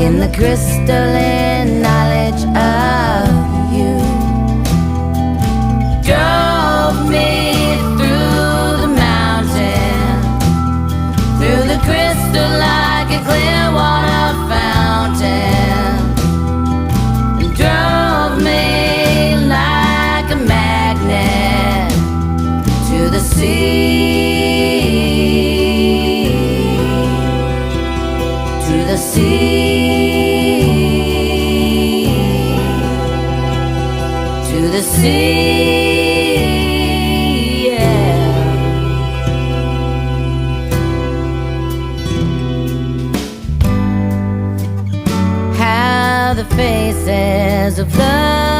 in the crystalline knowledge of you. Drove me through the mountain, through the crystal like a clear water fountain, and drove me like a magnet to the sea, to the sea, to the sea, yeah. How the faces of love